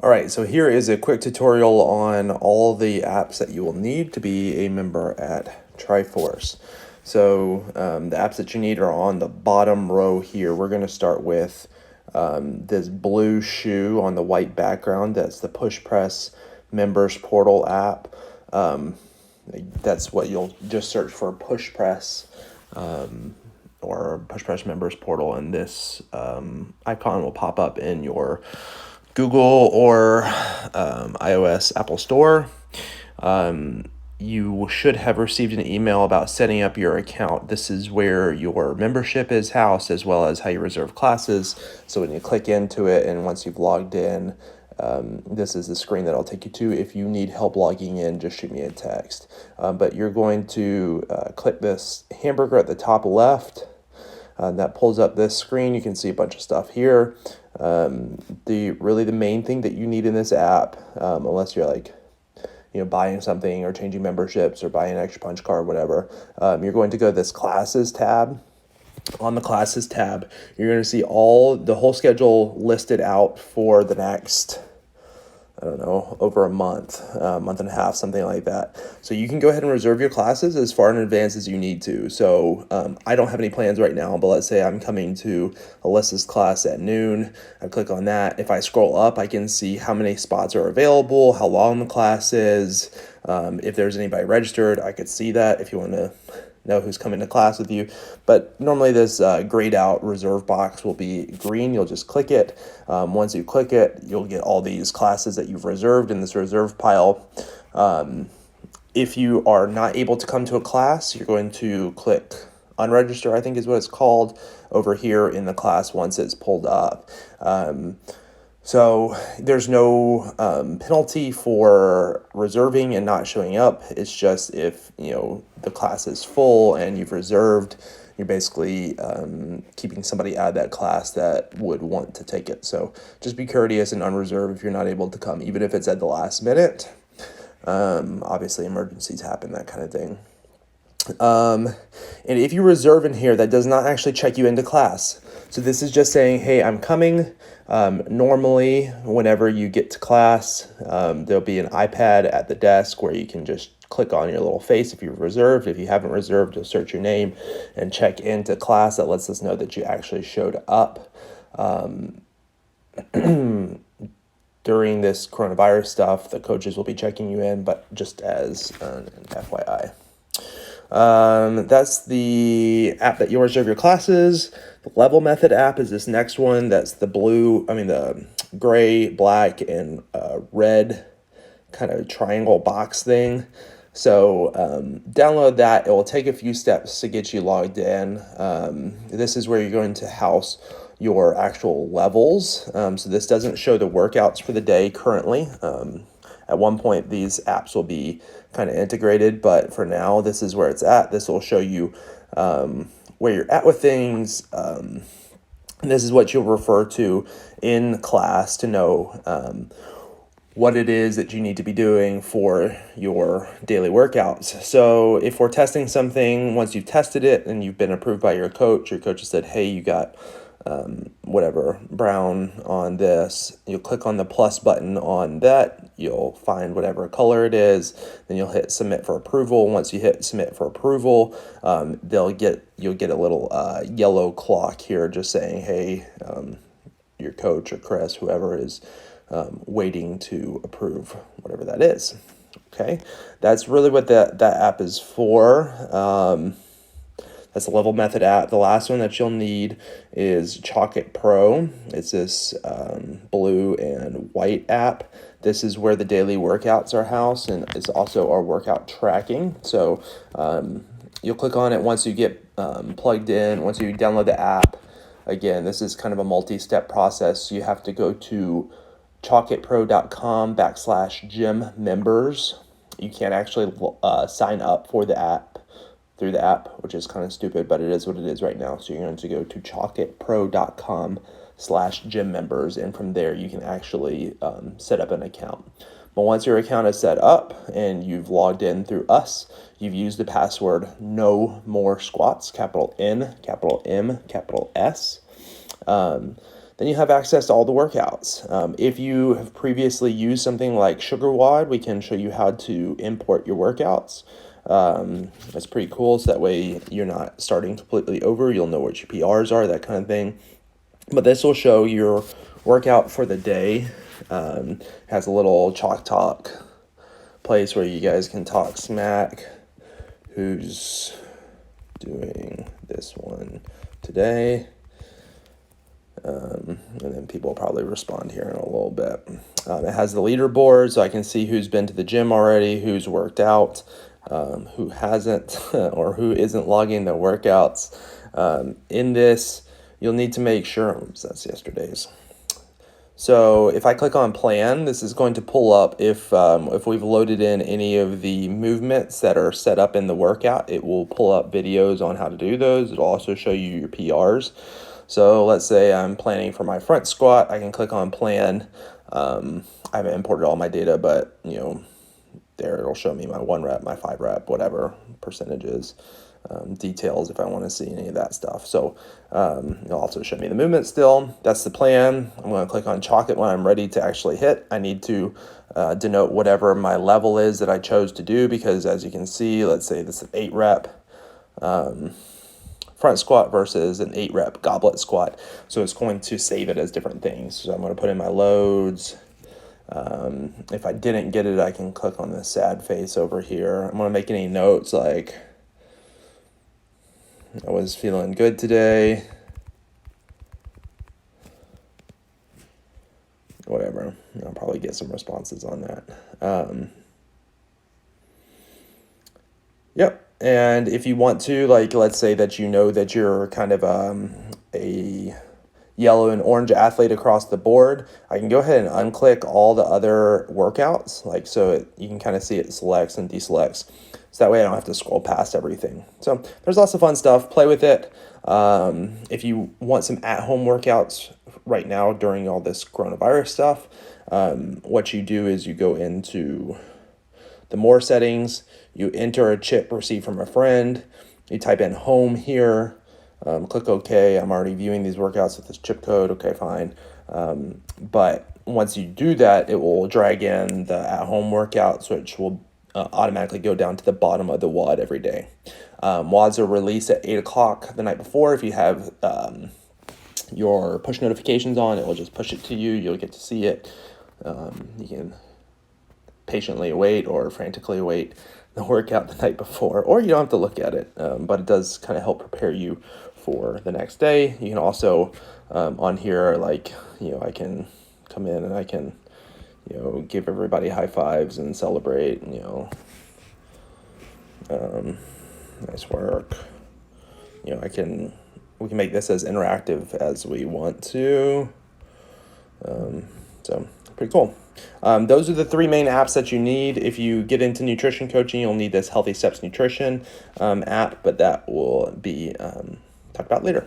All right, so here is a quick tutorial on all the apps that you will need to be a member at Triforce. So the apps that you need are on the bottom row here. We're going to start with this blue shoe on the white background. That's the Push Press Members Portal app. That's what you'll just search for, Push Press or Push Press Members Portal, and this icon will pop up in your Google or iOS Apple Store. You should have received an email about setting up your account. This is where your membership is housed, as well as how you reserve classes. So when you click into it, and once you've logged in, this is the screen that I'll take you to. If you need help logging in, just shoot me a text. But you're going to click this hamburger at the top left. That pulls up this screen. You can see a bunch of stuff here. The main thing that you need in this app, unless you're like, buying something or changing memberships or buying an extra punch card, whatever, you're going to go to this classes tab. On the classes tab, you're going to see the whole schedule listed out for the next, over a month and a half, something like that. So you can go ahead and reserve your classes as far in advance as you need to. So I don't have any plans right now, but let's say I'm coming to Alyssa's class at noon. I click on that. If I scroll up, I can see how many spots are available, how long the class is. If there's anybody registered, I could see that if you want to know who's coming to class with you. But normally this grayed out reserve box will be green. You'll just click it. Once you click it, you'll get all these classes that you've reserved in this reserve pile. If you are not able to come to a class, you're going to click unregister, I think is what it's called, over here in the class once it's pulled up. So there's no penalty for reserving and not showing up. It's just if the class is full and you've reserved, you're basically keeping somebody out of that class that would want to take it. So just be courteous and unreserved if you're not able to come, even if it's at the last minute. Obviously emergencies happen, that kind of thing. And if you reserve in here, that does not actually check you into class. So this is just saying, hey, I'm coming. Normally, whenever you get to class, there'll be an iPad at the desk where you can just click on your little face if you've reserved. If you haven't reserved, you'll search your name and check into class. That lets us know that you actually showed up. During this coronavirus stuff, the coaches will be checking you in, but just as an FYI. That's the app that you'll reserve your classes. The Level Method app is this next one. That's the the gray, black, and red kind of triangle box thing. So download that. It will take a few steps to get you logged in. This is where you're going to house your actual levels. So this doesn't show the workouts for the day currently. At one point, these apps will be kind of integrated, but for now, this is where it's at. This will show you where you're at with things. And this is what you'll refer to in class to know what it is that you need to be doing for your daily workouts. So if we're testing something, once you've tested it and you've been approved by your coach has said, hey, you got brown on this, you'll click on the plus button on that, you'll find whatever color it is, then you'll hit submit for approval. Once you hit submit for approval, you'll get a little yellow clock here just saying, hey, your coach or Chris, whoever is waiting to approve whatever that is. Okay, that's really what that app is for. That's the Level Method app. The last one that you'll need is Chalk.it Pro. It's this blue and white app. This is where the daily workouts are housed, and it's also our workout tracking. So you'll click on it once you get plugged in, once you download the app. Again, this is kind of a multi-step process. You have to go to chalkitpro.com/gym members. You can't actually sign up for the app through the app, which is kind of stupid, but it is what it is right now. So you're going to go to chalkitpro.com/gym members, and from there you can actually set up an account. But once your account is set up and you've logged in through us, you've used the password no more squats, capital N, capital M, capital S. then you have access to all the workouts. If you have previously used something like SugarWOD, we can show you how to import your workouts. That's pretty cool, so that way you're not starting completely over. You'll know what your PRs are, that kind of thing. But this will show your workout for the day. Has a little Chalk Talk place where you guys can talk smack. Who's doing this one today? And then people will probably respond here in a little bit. It has the leaderboard, so I can see who's been to the gym already, who's worked out, who hasn't, or who isn't logging their workouts. In this, you'll need to make sure, oops, that's yesterday's. So if I click on plan, this is going to pull up if we've loaded in any of the movements that are set up in the workout. It will pull up videos on how to do those. It'll also show you your PRs. So let's say I'm planning for my front squat. I can click on plan. I haven't imported all my data, but there it'll show me my 1 rep, my 5 rep, whatever percentages, details if I want to see any of that stuff. So it'll also show me the movement still. That's the plan. I'm going to click on chalk it when I'm ready to actually hit. I need to denote whatever my level is that I chose to do, because as you can see, let's say this is an 8 rep front squat versus an 8 rep goblet squat. So it's going to save it as different things. So I'm going to put in my loads. If I didn't get it, I can click on the sad face over here. I'm going to make any notes like, I was feeling good today. Whatever. I'll probably get some responses on that. Yep. And if you want to, like, let's say that that you're kind of a yellow and orange athlete across the board, I can go ahead and unclick all the other workouts, like so you can kind of see it selects and deselects. So that way I don't have to scroll past everything. So there's lots of fun stuff. Play with it. If you want some at-home workouts right now during all this coronavirus stuff, what you do is you go into the more settings, you enter a chip received from a friend, you type in home here, click OK. I'm already viewing these workouts with this chip code. Okay, fine. But once you do that, it will drag in the at-home workouts, which will automatically go down to the bottom of the WOD every day. WODs are released at 8 o'clock the night before. If you have your push notifications on, it will just push it to you. You'll get to see it. You can patiently await or frantically await the workout the night before, or you don't have to look at it, but it does kind of help prepare you for the next day. You can also on here, like, I can come in and I can give everybody high fives and celebrate, nice work. We can make this as interactive as we want to. So pretty cool. Those are the 3 main apps that you need. If you get into nutrition coaching, you'll need this Healthy Steps Nutrition app, but that will be talked about later.